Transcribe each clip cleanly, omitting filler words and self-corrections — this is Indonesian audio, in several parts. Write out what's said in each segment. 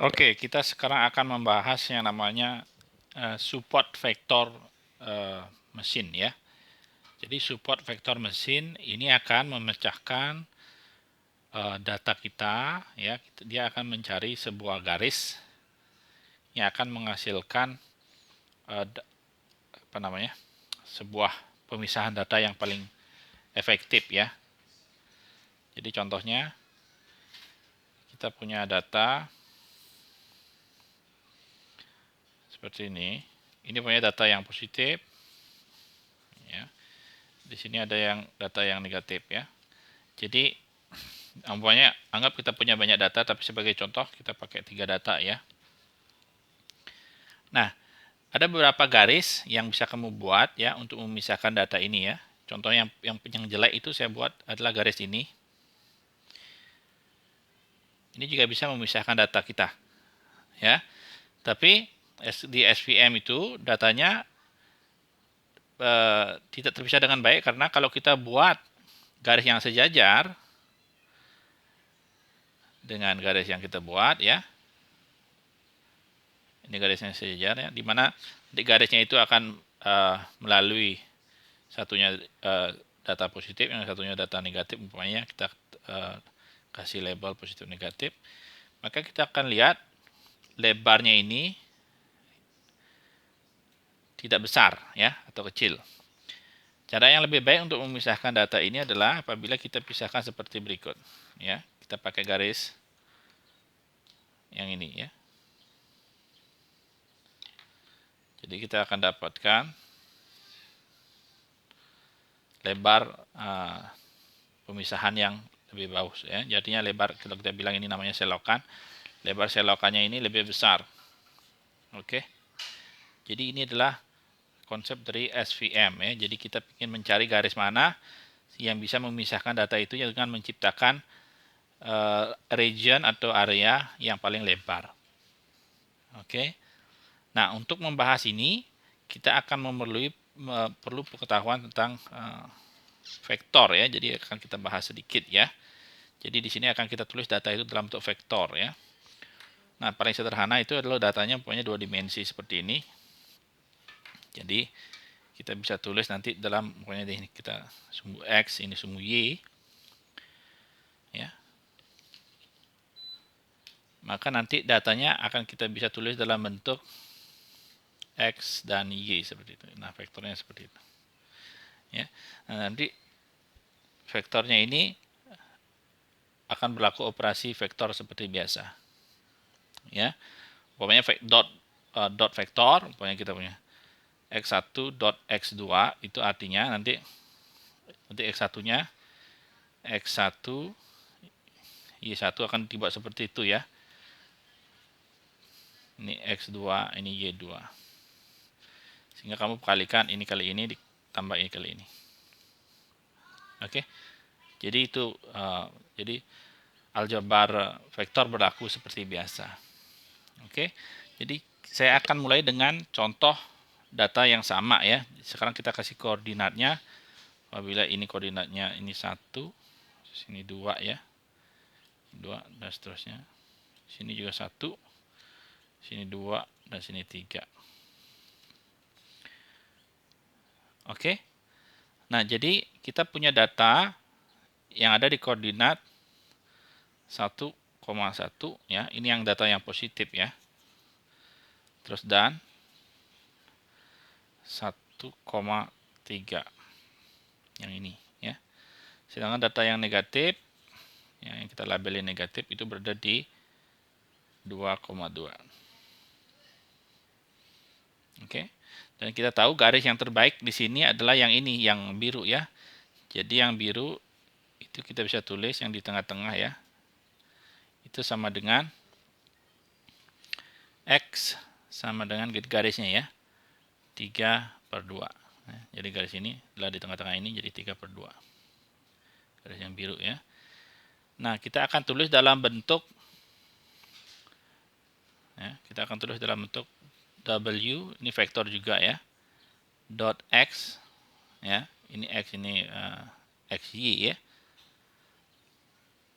Oke, kita sekarang akan membahas yang namanya support vektor mesin ya. Jadi support vektor mesin ini akan memecahkan data kita ya. Dia akan mencari sebuah garis yang akan menghasilkan apa namanya? Sebuah pemisahan data yang paling efektif ya. Jadi contohnya kita punya data seperti ini. Ini punya data yang positif ya. Di sini ada yang data yang negatif ya. Jadi umpamanya anggap kita punya banyak data, tapi sebagai contoh kita pakai 3 data ya. Nah, ada beberapa garis yang bisa kamu buat ya untuk memisahkan data ini ya. Contoh yang jelek itu saya buat adalah garis ini. Ini juga bisa memisahkan data kita ya. Tapi di SVM itu datanya tidak terpisah dengan baik, karena kalau kita buat garis yang sejajar dengan garis yang kita buat ya, ini garisnya sejajar ya, di mana di garisnya itu akan melalui satunya data positif, yang satunya data negatif. Umpamanya kita kasih label positif negatif, maka kita akan lihat lebarnya ini tidak besar ya, atau kecil. Cara yang lebih baik untuk memisahkan data ini adalah apabila kita pisahkan seperti berikut ya. Kita pakai garis yang ini ya. Jadi kita akan dapatkan lebar pemisahan yang lebih bagus ya. Jadinya lebar, kalau kita bilang ini namanya selokan, lebar selokannya ini lebih besar. Oke. Jadi ini adalah konsep dari SVM ya. Jadi kita ingin mencari garis mana yang bisa memisahkan data itu dengan menciptakan region atau area yang paling lebar. Oke. Nah, untuk membahas ini kita akan perlu pengetahuan tentang vektor ya. Jadi akan kita bahas sedikit ya. Jadi di sini akan kita tulis data itu dalam bentuk vektor ya. Nah, paling sederhana itu adalah datanya punya 2 dimensi seperti ini. Jadi kita bisa tulis nanti dalam, pokoknya ini kita sumbu X, ini sumbu Y ya. Maka nanti datanya akan kita bisa tulis dalam bentuk X dan Y seperti itu. Nah, vektornya seperti itu ya. Nah, nanti vektornya ini akan berlaku operasi vektor seperti biasa ya. Pokoknya dot vektor, pokoknya kita punya x1 dot x2, itu artinya nanti x1-nya x1 y1 akan dibuat seperti itu ya. Ini x2, ini y2. Sehingga kamu kalikan ini kali ini ditambah ini kali ini. Oke. Jadi itu jadi aljabar vektor berlaku seperti biasa. Oke. Jadi saya akan mulai dengan contoh data yang sama ya. Sekarang kita kasih koordinatnya. Apabila ini koordinatnya ini 1, sini 2 ya. 2 dan seterusnya. Sini juga 1, sini 2 dan sini 3. Oke. Nah, jadi kita punya data yang ada di koordinat 1,1 ya. Ini yang data yang positif ya. Terus dan 1,3 yang ini ya. Sedangkan data yang negatif yang kita labelin negatif itu berada di 2,2. Oke. Dan kita tahu garis yang terbaik di sini adalah yang ini, yang biru ya. Jadi yang biru itu kita bisa tulis yang di tengah-tengah ya. Itu sama dengan X sama dengan garisnya ya. 3/2. Nah, jadi garis ini adalah di tengah-tengah ini, jadi 3/2. Garis yang biru ya. Nah, kita akan tulis dalam bentuk ya, kita akan tulis dalam bentuk W, ini vektor juga ya. Dot X ya. Ini X, ini XY ya.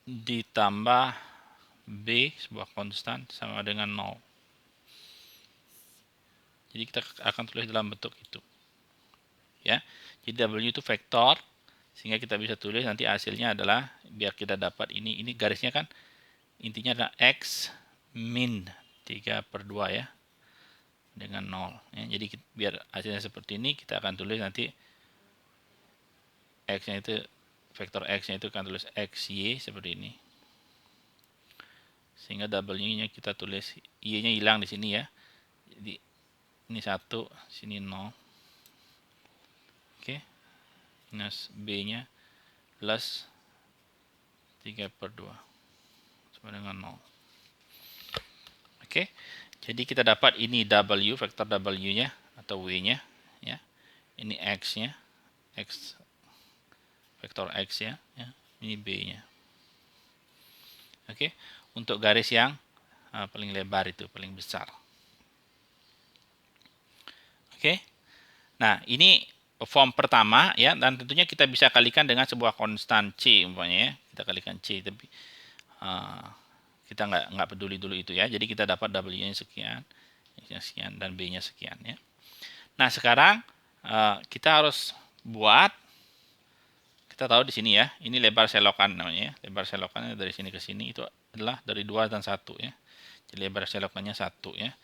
Ditambah B sebuah konstan sama dengan 0. Jadi kita akan tulis dalam bentuk itu. Ya. Jadi W itu vektor, sehingga kita bisa tulis nanti hasilnya adalah, biar kita dapat ini garisnya kan intinya adalah X min 3/2 ya, dengan 0 ya. Jadi biar hasilnya seperti ini, kita akan tulis nanti X nya itu, vektor X nya itu akan tulis XY seperti ini, sehingga W nya kita tulis, Y nya hilang di sini ya, jadi ini 1, sini 0. Oke, minus B nya plus 3/2 sama dengan 0. Oke, jadi kita dapat ini W, vektor W nya atau W nya ya. Ini X nya, X vektor X ya, ini B nya. Oke, untuk garis yang paling lebar itu, paling besar. Oke, nah ini form pertama ya, dan tentunya kita bisa kalikan dengan sebuah konstan C umpamanya ya, kita kalikan C, tapi kita nggak peduli dulu itu ya. Jadi kita dapat W-nya sekian, sekian, dan B-nya sekian ya. Nah sekarang kita harus buat, kita tahu di sini ya, ini lebar selokan namanya ya. Lebar selokannya dari sini ke sini itu adalah dari 2 dan 1 ya. Jadi lebar selokannya 1 ya.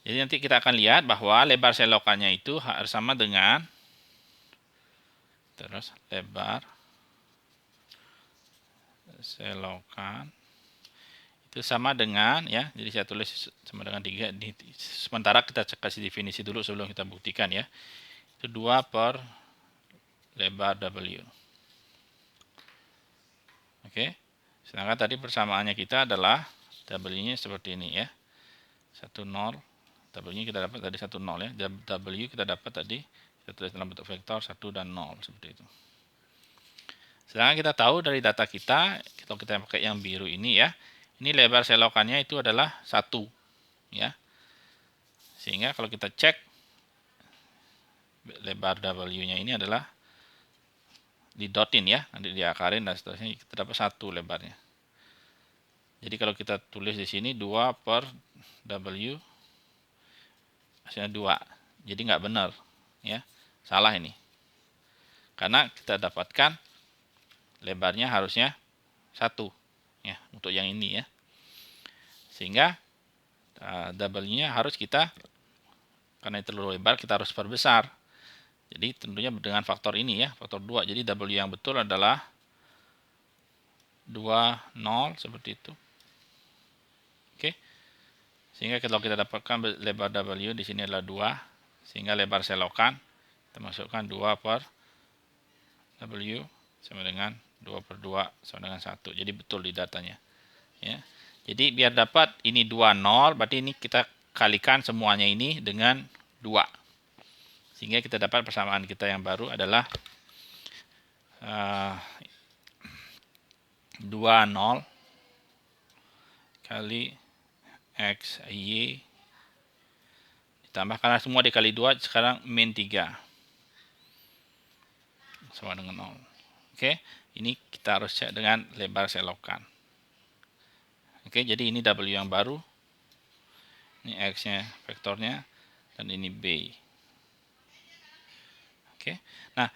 Jadi nanti kita akan lihat bahwa lebar selokannya itu harus sama dengan, terus lebar selokan itu sama dengan ya, jadi saya tulis sama dengan 3, sementara kita kasih definisi dulu sebelum kita buktikan ya. Itu 2 per lebar W. Oke, sedangkan tadi persamaannya kita adalah W-nya seperti ini ya, 1, 0. W-nya kita dapat tadi 1, 0 ya. W kita dapat tadi, kita tulis dalam bentuk vektor 1 dan 0 seperti itu. Sedangkan kita tahu dari data kita, kalau kita pakai yang biru ini ya, ini lebar selokannya itu adalah 1 ya. Sehingga kalau kita cek lebar W-nya ini adalah didotin ya, nanti diakarin dan seterusnya, kita dapat 1 lebarnya. Jadi kalau kita tulis di sini 2 per W, hasilnya 2. Jadi nggak benar ya, salah ini. Karena kita dapatkan lebarnya harusnya 1 ya untuk yang ini ya. Sehingga W-nya harus kita, karena itu terlalu lebar, kita harus perbesar. Jadi tentunya dengan faktor ini ya, faktor 2. Jadi W yang betul adalah 2, 0 seperti itu. Oke. Sehingga kalau kita dapatkan lebar W di sini adalah 2, sehingga lebar selokan kita masukkan 2 per W sama dengan 2 per 2 sama dengan 1. Jadi betul di datanya. Ya. Jadi biar dapat ini 2, 0, berarti ini kita kalikan semuanya ini dengan 2. Sehingga kita dapat persamaan kita yang baru adalah 2, 0 kali X, Y ditambah, karena semua dikali 2 sekarang min 3 sama dengan 0. Oke, ini kita harus cek dengan lebar selokan. Oke, jadi ini W yang baru, ini X nya vektornya, dan ini B. Oke, nah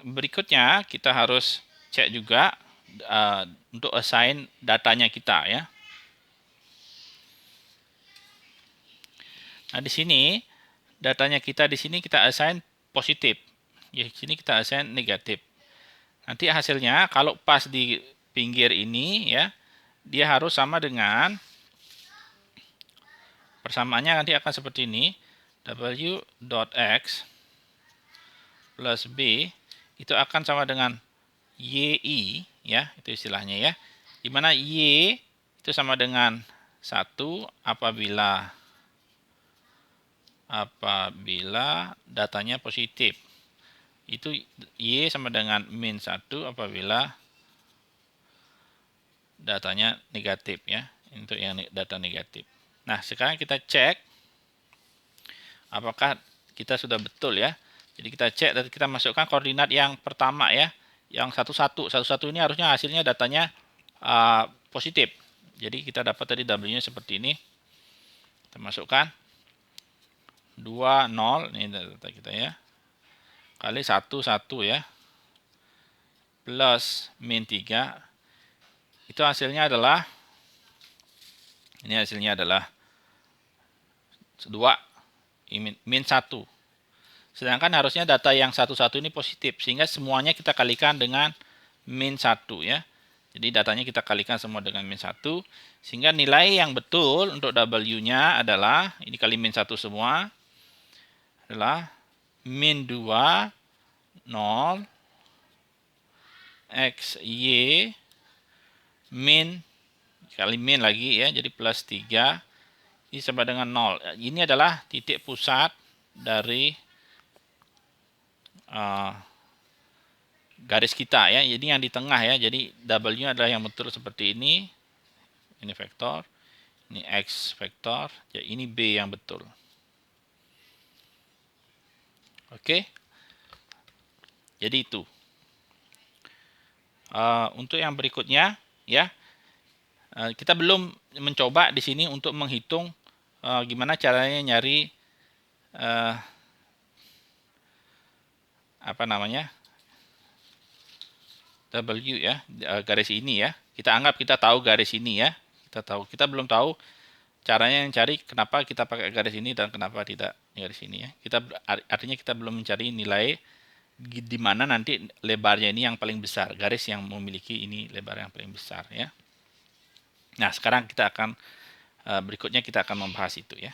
berikutnya kita harus cek juga untuk assign datanya kita ya. Nah, di sini datanya kita, di sini kita assign positif. Ya, di sini kita assign negatif. Nanti hasilnya kalau pas di pinggir ini ya, dia harus sama dengan, persamaannya nanti akan seperti ini. W.x plus B itu akan sama dengan YI ya, itu istilahnya ya. Dimana Y itu sama dengan 1 apabila datanya positif. Itu Y sama dengan min 1 apabila datanya negatif ya, untuk yang data negatif. Nah, sekarang kita cek apakah kita sudah betul ya. Jadi kita cek dan kita masukkan koordinat yang pertama ya, yang 11. 11 ini harusnya hasilnya datanya positif. Jadi kita dapat tadi W-nya seperti ini. Kita masukkan 20 ini data kita ya. Kali 1 ya. Plus min 3. Itu hasilnya adalah ini hasilnya adalah 2 min 1. Sedangkan harusnya data yang 1 ini positif, sehingga semuanya kita kalikan dengan min 1 ya. Jadi datanya kita kalikan semua dengan min 1, sehingga nilai yang betul untuk W-nya adalah, ini kali min 1 semua, adalah min 2, 0, X, Y, min, kali min lagi ya, jadi plus 3, ini sama dengan 0. Ini adalah titik pusat dari garis kita ya. Jadi yang di tengah ya. Jadi W adalah yang betul seperti ini. Ini vektor, ini X vektor, ya ini B yang betul. Oke. Jadi itu. Untuk yang berikutnya ya. Kita belum mencoba di sini untuk menghitung gimana caranya nyari apa namanya? W ya, garis ini ya. Kita anggap kita tahu garis ini ya. Kita belum tahu caranya yang cari kenapa kita pakai garis ini dan kenapa tidak garis ini ya. Artinya kita belum mencari nilai di mana nanti lebarnya ini yang paling besar, garis yang memiliki ini lebar yang paling besar ya. Nah, sekarang kita akan berikutnya kita akan membahas itu ya.